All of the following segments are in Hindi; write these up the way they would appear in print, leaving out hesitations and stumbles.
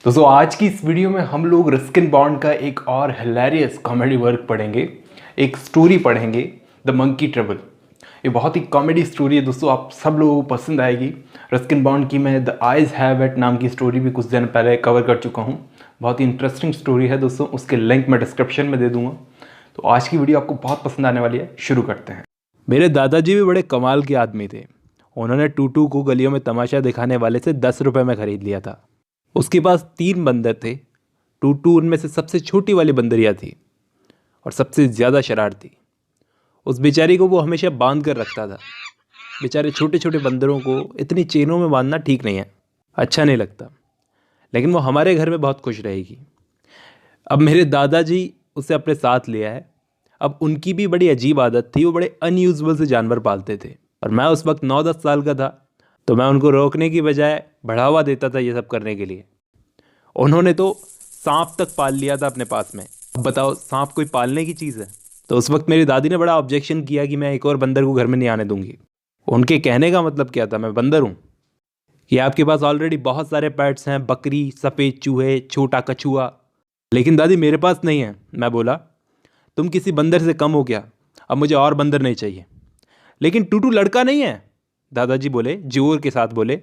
दोस्तों आज की इस वीडियो में हम लोग रस्किन बॉन्ड का एक और हिलेरियस कॉमेडी वर्क पढ़ेंगे। एक स्टोरी पढ़ेंगे, द मंकी ट्रबल। ये बहुत ही कॉमेडी स्टोरी है दोस्तों, आप सब लोगों को पसंद आएगी। रस्किन बॉन्ड की मैं द आइज हैव इट नाम की स्टोरी भी कुछ दिन पहले कवर कर चुका हूँ। बहुत ही इंटरेस्टिंग स्टोरी है दोस्तों, उसके लिंक मैं डिस्क्रिप्शन में दे दूँगा। तो आज की वीडियो आपको बहुत पसंद आने वाली है। शुरू करते हैं। मेरे दादाजी भी बड़े कमाल के आदमी थे। उन्होंने टूटू को गलियों में तमाशा दिखाने वाले से 10 रुपये में ख़रीद लिया था। उसके पास 3 बंदर थे। टूटू उनमें से सबसे छोटी वाली बंदरिया थी और सबसे ज़्यादा शरारती। उस बेचारी को वो हमेशा बांध कर रखता था। बेचारे छोटे छोटे बंदरों को इतनी चेनों में बांधना ठीक नहीं है, अच्छा नहीं लगता। लेकिन वो हमारे घर में बहुत खुश रहेगी। अब मेरे दादाजी उसे अपने साथ लिया है। अब उनकी भी बड़ी अजीब आदत थी, वो बड़े अनयूजुअल से जानवर पालते थे। और मैं उस वक्त 9-10 साल का था, तो मैं उनको रोकने की बजाय बढ़ावा देता था ये सब करने के लिए। उन्होंने तो सांप तक पाल लिया था अपने पास में। अब बताओ, सांप कोई पालने की चीज़ है? तो उस वक्त मेरी दादी ने बड़ा ऑब्जेक्शन किया कि मैं एक और बंदर को घर में नहीं आने दूंगी। उनके कहने का मतलब क्या था, मैं बंदर हूँ कि आपके पास ऑलरेडी बहुत सारे पेट्स हैं, बकरी, सफ़ेद चूहे, छोटा कछुआ। लेकिन दादी मेरे पास नहीं है। मैं बोला, तुम किसी बंदर से कम हो क्या? अब मुझे और बंदर नहीं चाहिए। लेकिन टूटू लड़का नहीं है, दादाजी बोले, जोर के साथ बोले।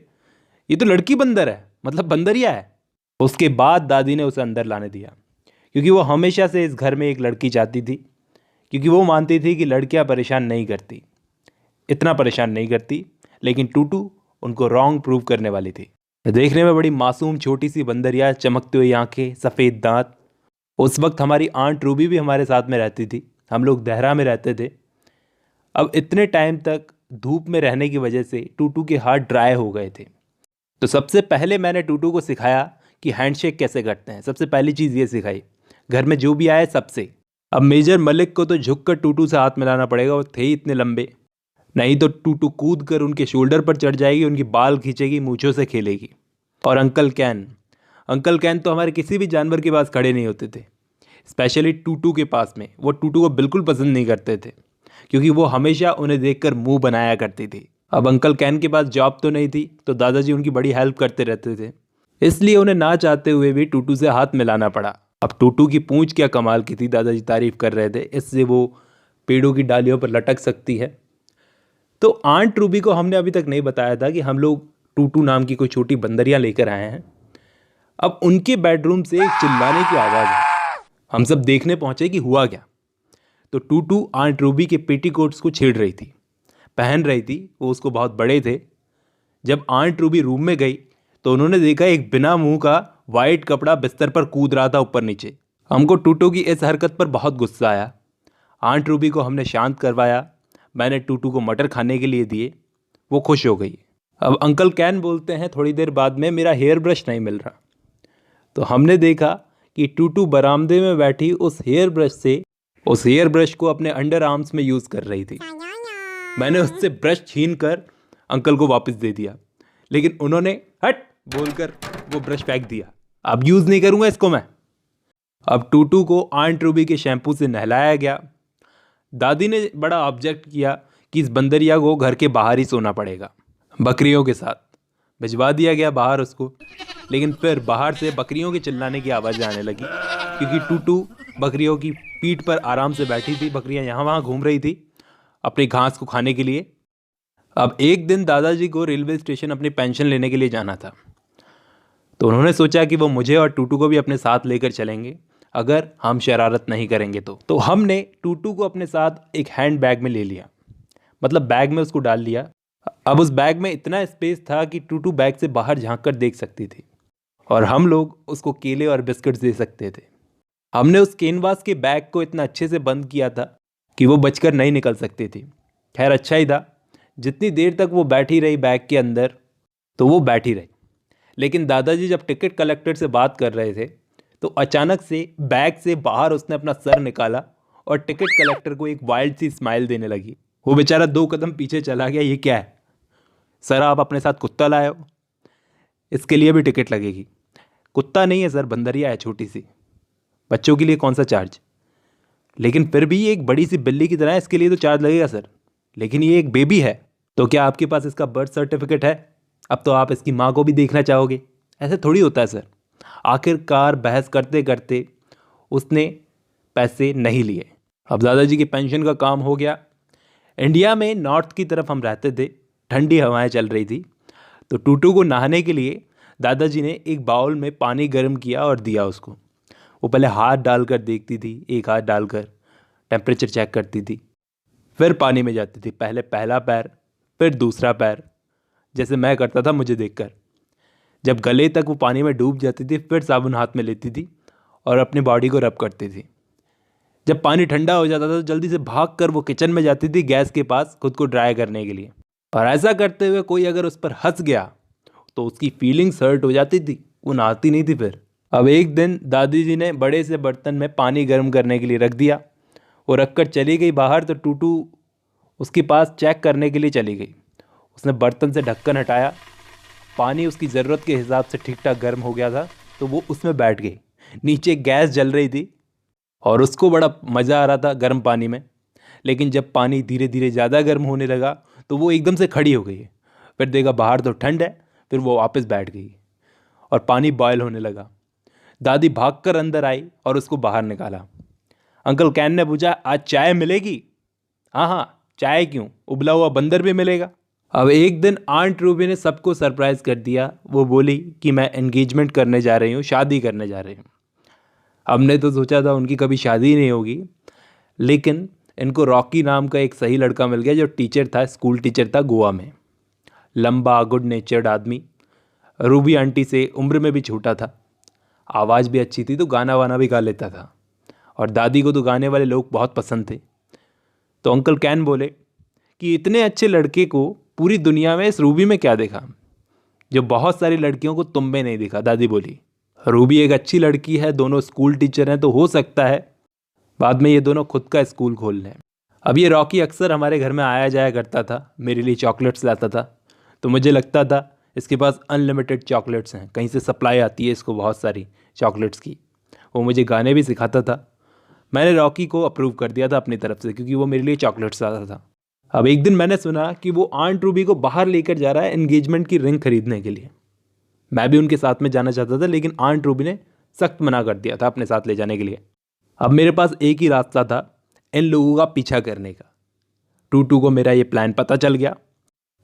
ये तो लड़की बंदर है, मतलब बंदरिया है। उसके बाद दादी ने उसे अंदर लाने दिया, क्योंकि वो हमेशा से इस घर में एक लड़की चाहती थी। क्योंकि वो मानती थी कि लड़कियां परेशान नहीं करती, इतना परेशान नहीं करती। लेकिन टूटू उनको रॉन्ग प्रूव करने वाली थी। देखने में बड़ी मासूम छोटी सी बंदरिया, चमकती हुई आंखें, सफ़ेद दांत। उस वक्त हमारी आंट रूबी भी हमारे साथ में रहती थी। हम लोग देहरा में रहते थे। अब इतने टाइम तक धूप में रहने की वजह से टूटू के हाथ ड्राई हो गए थे। तो सबसे पहले मैंने टूटू को सिखाया कि हैंडशेक कैसे करते हैं। सबसे पहली चीज़ ये सिखाई, घर में जो भी आए सबसे। अब मेजर मलिक को तो झुककर टूटू से हाथ मिलाना पड़ेगा, वो थे ही इतने लंबे। नहीं तो टूटू कूद कर उनके शोल्डर पर चढ़ जाएगी, उनकी बाल खींचेगी, मूंछों से खेलेगी। और अंकल कैन तो हमारे किसी भी जानवर के पास खड़े नहीं होते थे, स्पेशली टूटू के पास में। वो टूटू को बिल्कुल पसंद नहीं करते थे, क्योंकि वो हमेशा उन्हें देखकर मुंह बनाया करती थी। अब अंकल कैन के पास जॉब तो नहीं थी, तो दादाजी उनकी बड़ी हेल्प करते रहते थे। इसलिए उन्हें ना चाहते हुए भी टूटू से हाथ मिलाना पड़ा। अब टूटू की पूंछ क्या कमाल की थी, दादाजी तारीफ कर रहे थे। इससे वो पेड़ों की डालियों पर लटक सकती है। तो आंट रूबी को हमने अभी तक नहीं बताया था कि हम लोग टूटू नाम की कोई छोटी बंदरियां लेकर आए हैं। अब उनके बेडरूम से एक चिल्लाने की आवाज़ है। हम सब देखने पहुंचे कि हुआ क्या। तो टूटू आंट रूबी के पेटीकोट्स को छेड़ रही थी, पहन रही थी। वो उसको बहुत बड़े थे। जब आंट रूबी रूम में गई तो उन्होंने देखा एक बिना मुंह का वाइट कपड़ा बिस्तर पर कूद रहा था ऊपर नीचे। हमको टूटू की इस हरकत पर बहुत गुस्सा आया। आंट रूबी को हमने शांत करवाया। मैंने टूटू को मटर खाने के लिए दिए, वो खुश हो गई। अब अंकल कैन बोलते हैं, थोड़ी देर बाद में मेरा हेयर ब्रश नहीं मिल रहा। तो हमने देखा कि टूटू बरामदे में बैठी उस हेयर ब्रश को अपने अंडर आर्म्स में यूज़ कर रही थी। मैंने उससे ब्रश छीन कर अंकल को वापस दे दिया, लेकिन उन्होंने हट बोलकर वो ब्रश फेंक दिया। अब यूज़ नहीं करूँगा इसको मैं। अब टूटू को आंट रूबी के शैम्पू से नहलाया गया। दादी ने बड़ा ऑब्जेक्ट किया कि इस बंदरिया को घर के बाहर ही सोना पड़ेगा, बकरियों के साथ। भिजवा दिया गया बाहर उसको। लेकिन फिर बाहर से बकरियों के चिल्लाने की आवाज़ आने लगी, क्योंकि टूटू बकरियों की पीठ पर आराम से बैठी थी। बकरियां यहाँ वहाँ घूम रही थी अपनी घास को खाने के लिए। अब एक दिन दादाजी को रेलवे स्टेशन अपनी पेंशन लेने के लिए जाना था। तो उन्होंने सोचा कि वो मुझे और टूटू को भी अपने साथ लेकर चलेंगे अगर हम शरारत नहीं करेंगे तो हमने टूटू को अपने साथ एक हैंड बैग में ले लिया, मतलब बैग में उसको डाल लिया। अब उस बैग में इतना स्पेस था कि टूटू बैग से बाहर झांक कर देख सकती थी, और हम लोग उसको केले और बिस्किट्स दे सकते थे। हमने उस कैनवास के बैग को इतना अच्छे से बंद किया था कि वो बचकर नहीं निकल सकती थी। खैर अच्छा ही था, जितनी देर तक वो बैठी रही बैग के अंदर तो वो बैठी रही। लेकिन दादाजी जब टिकट कलेक्टर से बात कर रहे थे तो अचानक से बैग से बाहर उसने अपना सर निकाला और टिकट कलेक्टर को एक वाइल्ड सी स्माइल देने लगी। वो बेचारा 2 कदम पीछे चला गया। ये क्या है सर, आप अपने साथ कुत्ता लाए हो, इसके लिए भी टिकट लगेगी। कुत्ता नहीं है सर, बंदरिया है छोटी सी, बच्चों के लिए कौन सा चार्ज। लेकिन फिर भी ये एक बड़ी सी बिल्ली की तरह है, इसके लिए तो चार्ज लगेगा सर। लेकिन ये एक बेबी है। तो क्या आपके पास इसका बर्थ सर्टिफिकेट है? अब तो आप इसकी माँ को भी देखना चाहोगे। ऐसे थोड़ी होता है सर, आखिरकार बहस करते करते उसने पैसे नहीं लिए। अब दादाजी की पेंशन का काम हो गया। इंडिया में नॉर्थ की तरफ हम रहते थे, ठंडी हवाएं चल रही थी, तो टूटू को नहाने के लिए दादाजी ने एक बाउल में पानी गर्म किया और दिया उसको। वो पहले हाथ डालकर देखती थी, एक हाथ डालकर टेम्परेचर चेक करती थी, फिर पानी में जाती थी, पहले पहला पैर फिर दूसरा पैर, जैसे मैं करता था मुझे देखकर। जब गले तक वो पानी में डूब जाती थी फिर साबुन हाथ में लेती थी और अपनी बॉडी को रब करती थी। जब पानी ठंडा हो जाता था तो जल्दी से भाग कर वो किचन में जाती थी गैस के पास खुद को ड्राई करने के लिए। और ऐसा करते हुए कोई अगर उस पर हंस गया तो उसकी फीलिंग्स हर्ट हो जाती थी, वो नहाती नहीं थी फिर। अब एक दिन दादी जी ने बड़े से बर्तन में पानी गर्म करने के लिए रख दिया। वो रख कर चली गई बाहर, तो टूटू उसके पास चेक करने के लिए चली गई। उसने बर्तन से ढक्कन हटाया, पानी उसकी ज़रूरत के हिसाब से ठीक ठाक गर्म हो गया था, तो वो उसमें बैठ गई। नीचे गैस जल रही थी और उसको बड़ा मज़ा आ रहा था गर्म पानी में। लेकिन जब पानी धीरे धीरे ज़्यादा गर्म होने लगा तो वो एकदम से खड़ी हो गई। फिर देखा बाहर तो ठंड है, फिर वो वापस बैठ गई और पानी बॉयल होने लगा। दादी भागकर अंदर आई और उसको बाहर निकाला। अंकल कैन ने पूछा, आज चाय मिलेगी? हाँ हाँ, चाय क्यों, उबला हुआ बंदर भी मिलेगा। अब एक दिन आंट रूबी ने सबको सरप्राइज़ कर दिया। वो बोली कि मैं एंगेजमेंट करने जा रही हूँ, शादी करने जा रही हूँ। हमने तो सोचा था उनकी कभी शादी ही नहीं होगी, लेकिन इनको रॉकी नाम का एक सही लड़का मिल गया जो टीचर था, स्कूल टीचर था गोवा में। लंबा गुड नेचर्ड आदमी, रूबी आंटी से उम्र में भी छोटा था, आवाज़ भी अच्छी थी, तो गाना वाना भी गा लेता था और दादी को तो गाने वाले लोग बहुत पसंद थे। तो अंकल कैन बोले कि इतने अच्छे लड़के को पूरी दुनिया में इस रूबी में क्या देखा जो बहुत सारी लड़कियों को तुम में नहीं दिखा। दादी बोली, रूबी एक अच्छी लड़की है, दोनों स्कूल टीचर हैं, तो हो सकता है बाद में ये दोनों खुद का स्कूल खोल लें। अब ये रॉकी अक्सर हमारे घर में आया जाया करता था, मेरे लिए चॉकलेट्स लाता था, तो मुझे लगता था इसके पास अनलिमिटेड चॉकलेट्स हैं, कहीं से सप्लाई आती है इसको बहुत सारी चॉकलेट्स की। वो मुझे गाने भी सिखाता था। मैंने रॉकी को अप्रूव कर दिया था अपनी तरफ से, क्योंकि वो मेरे लिए चॉकलेट्स लाता था। अब एक दिन मैंने सुना कि वो आंट रूबी को बाहर लेकर जा रहा है एंगेजमेंट की रिंग खरीदने के लिए। मैं भी उनके साथ में जाना चाहता था, लेकिन आंट रूबी ने सख्त मना कर दिया था अपने साथ ले जाने के लिए। अब मेरे पास एक ही रास्ता था, इन लोगों का पीछा करने का। टूटू को मेरा ये प्लान पता चल गया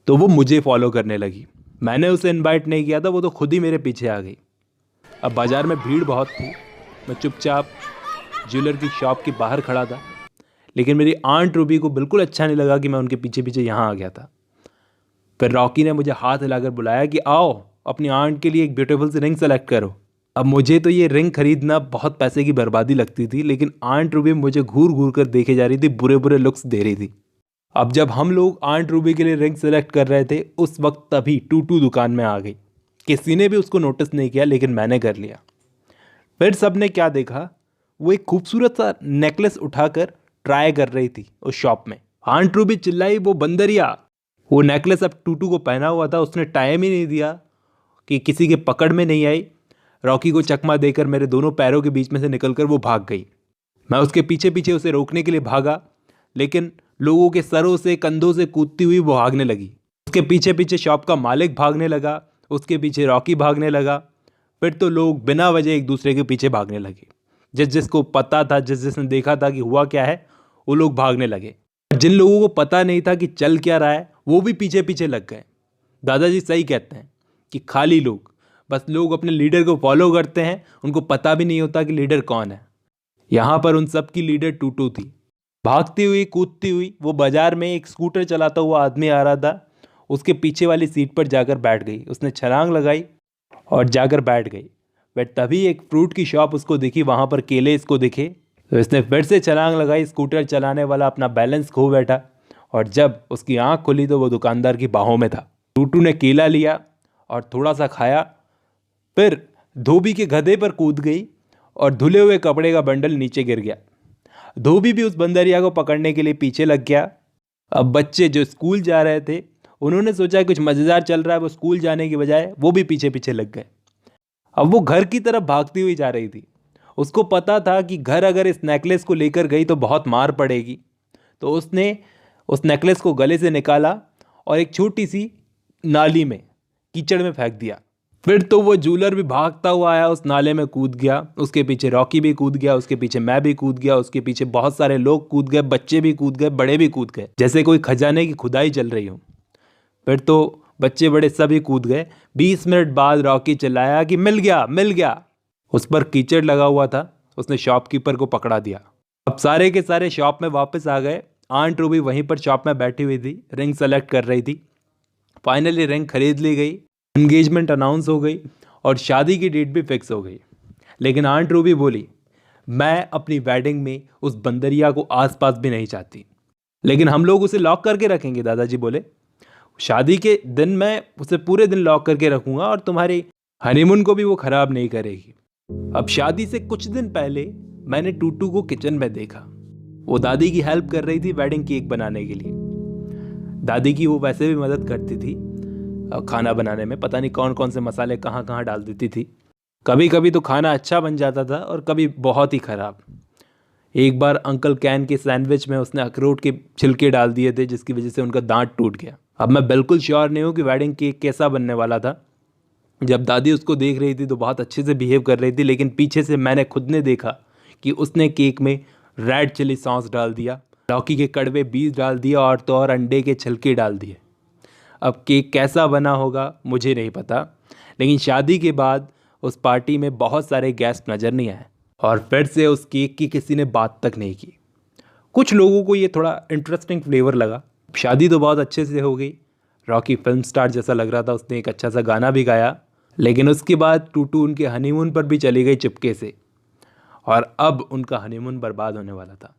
तो वो मुझे फॉलो करने लगी। मैंने उसे इनवाइट नहीं किया था, वो तो खुद ही मेरे पीछे आ गई। अब बाज़ार में भीड़ बहुत थी, मैं चुपचाप ज्वेलर की शॉप के बाहर खड़ा था, लेकिन मेरी आंट रूबी को बिल्कुल अच्छा नहीं लगा कि मैं उनके पीछे पीछे यहाँ आ गया था। फिर रॉकी ने मुझे हाथ हिलाकर बुलाया कि आओ अपनी आंट के लिए एक ब्यूटीफुल सी रिंग सेलेक्ट करो। अब मुझे तो ये रिंग खरीदना बहुत पैसे की बर्बादी लगती थी, लेकिन आंट रूबी मुझे घूर घूर कर देखे जा रही थी, बुरे बुरे लुक्स दे रही थी। अब जब हम लोग आंट रूबी के लिए रिंग सेलेक्ट कर रहे थे, उस वक्त तभी टूटू दुकान में आ गई। किसी ने भी उसको नोटिस नहीं किया, लेकिन मैंने कर लिया। फिर सबने क्या देखा, वो एक खूबसूरत सा नेकलेस उठाकर ट्राई कर रही थी उस शॉप में। आंट रूबी चिल्लाई, वो बंदरिया। वो नेकलेस अब टूटू को पहना हुआ था, उसने टाइम ही नहीं दिया कि किसी के पकड़ में नहीं आई। रॉकी को चकमा देकर मेरे दोनों पैरों के बीच में से निकलकर वो भाग गई। मैं उसके पीछे पीछे उसे रोकने के लिए भागा, लेकिन लोगों के सरों से कंधों से कूदती हुई वो भागने लगी। उसके पीछे पीछे शॉप का मालिक भागने लगा, उसके पीछे रॉकी भागने लगा। फिर तो लोग बिना वजह एक दूसरे के पीछे भागने लगे। जिस जिसको पता था, जिस जिसने देखा था कि हुआ क्या है, वो लोग भागने लगे। जिन लोगों को पता नहीं था कि चल क्या रहा है, वो भी पीछे पीछे लग गए। दादाजी सही कहते हैं कि खाली लोग अपने लीडर को फॉलो करते हैं, उनको पता भी नहीं होता कि लीडर कौन है। यहाँ पर उन सब की लीडर टूटू थी। भागती हुई कूदती हुई वो बाजार में एक स्कूटर चलाता हुआ आदमी आ रहा था, उसके पीछे वाली सीट पर जाकर बैठ गई। उसने छलांग लगाई और जाकर बैठ गई। बट तभी एक फ्रूट की शॉप उसको दिखी, वहाँ पर केले इसको दिखे, तो इसने फिर से छलांग लगाई। स्कूटर चलाने वाला अपना बैलेंस खो बैठा और जब उसकी आंख खुली तो वो दुकानदार की बाहों में था। टूटू ने केला लिया और थोड़ा सा खाया, फिर धोबी के गधे पर कूद गई और धुले हुए कपड़े का बंडल नीचे गिर गया। धोबी भी उस बंदरिया को पकड़ने के लिए पीछे लग गया। अब बच्चे जो स्कूल जा रहे थे, उन्होंने सोचा कुछ मज़ेदार चल रहा है, वो स्कूल जाने की बजाय वो भी पीछे पीछे लग गए। अब वो घर की तरफ भागती हुई जा रही थी। उसको पता था कि घर अगर इस नेकलेस को लेकर गई तो बहुत मार पड़ेगी, तो उसने उस नेकलेस को गले से निकाला और एक छोटी सी नाली में, कीचड़ में फेंक दिया। फिर तो वो जूलर भी भागता हुआ आया, उस नाले में कूद गया, उसके पीछे रॉकी भी कूद गया, उसके पीछे मैं भी कूद गया, उसके पीछे बहुत सारे लोग कूद गए, बच्चे भी कूद गए, बड़े भी कूद गए, जैसे कोई खजाने की खुदाई चल रही हो। फिर तो बच्चे बड़े सभी कूद गए। 20 मिनट बाद रॉकी चिल्लाया कि मिल गया मिल गया। उस पर कीचड़ लगा हुआ था, उसने शॉपकीपर को पकड़ा दिया। अब सारे के सारे शॉप में वापस आ गए। आंट रूबी वहीं पर शॉप में बैठी हुई थी, रिंग सेलेक्ट कर रही थी। फाइनली रिंग खरीद ली गई, एंगेजमेंट अनाउंस हो गई और शादी की डेट भी फिक्स हो गई। लेकिन आंट रूबी बोली, मैं अपनी वेडिंग में उस बंदरिया को आसपास भी नहीं चाहती। लेकिन हम लोग उसे लॉक करके रखेंगे, दादाजी बोले। शादी के दिन मैं उसे पूरे दिन लॉक करके रखूंगा और तुम्हारी हनीमून को भी वो खराब नहीं करेगी। अब शादी से कुछ दिन पहले मैंने टूटू को किचन में देखा। वो दादी की हेल्प कर रही थी वेडिंग केक बनाने के लिए। दादी की वो वैसे भी मदद करती थी खाना बनाने में, पता नहीं कौन कौन से मसाले कहाँ कहाँ डाल देती थी। कभी कभी तो खाना अच्छा बन जाता था और कभी बहुत ही ख़राब। एक बार अंकल कैन के सैंडविच में उसने अखरोट के छिलके डाल दिए थे, जिसकी वजह से उनका दांत टूट गया। अब मैं बिल्कुल श्योर नहीं हूँ कि वेडिंग केक कैसा बनने वाला था। जब दादी उसको देख रही थी तो बहुत अच्छे से बिहेव कर रही थी, लेकिन पीछे से मैंने खुद ने देखा कि उसने केक में रेड चिली सॉस डाल दिया, लौकी के कड़वे बीज डाल दिया और तो और अंडे के छिलके डाल दिए। अब केक कैसा बना होगा मुझे नहीं पता, लेकिन शादी के बाद उस पार्टी में बहुत सारे गेस्ट नज़र नहीं आए और फिर से उस केक की किसी ने बात तक नहीं की। कुछ लोगों को ये थोड़ा इंटरेस्टिंग फ्लेवर लगा। शादी तो बहुत अच्छे से हो गई, रॉकी फिल्म स्टार जैसा लग रहा था, उसने एक अच्छा सा गाना भी गाया। लेकिन उसके बाद टूटू उनके हनीमून पर भी चली गई चुपके से, और अब उनका हनीमून बर्बाद होने वाला था।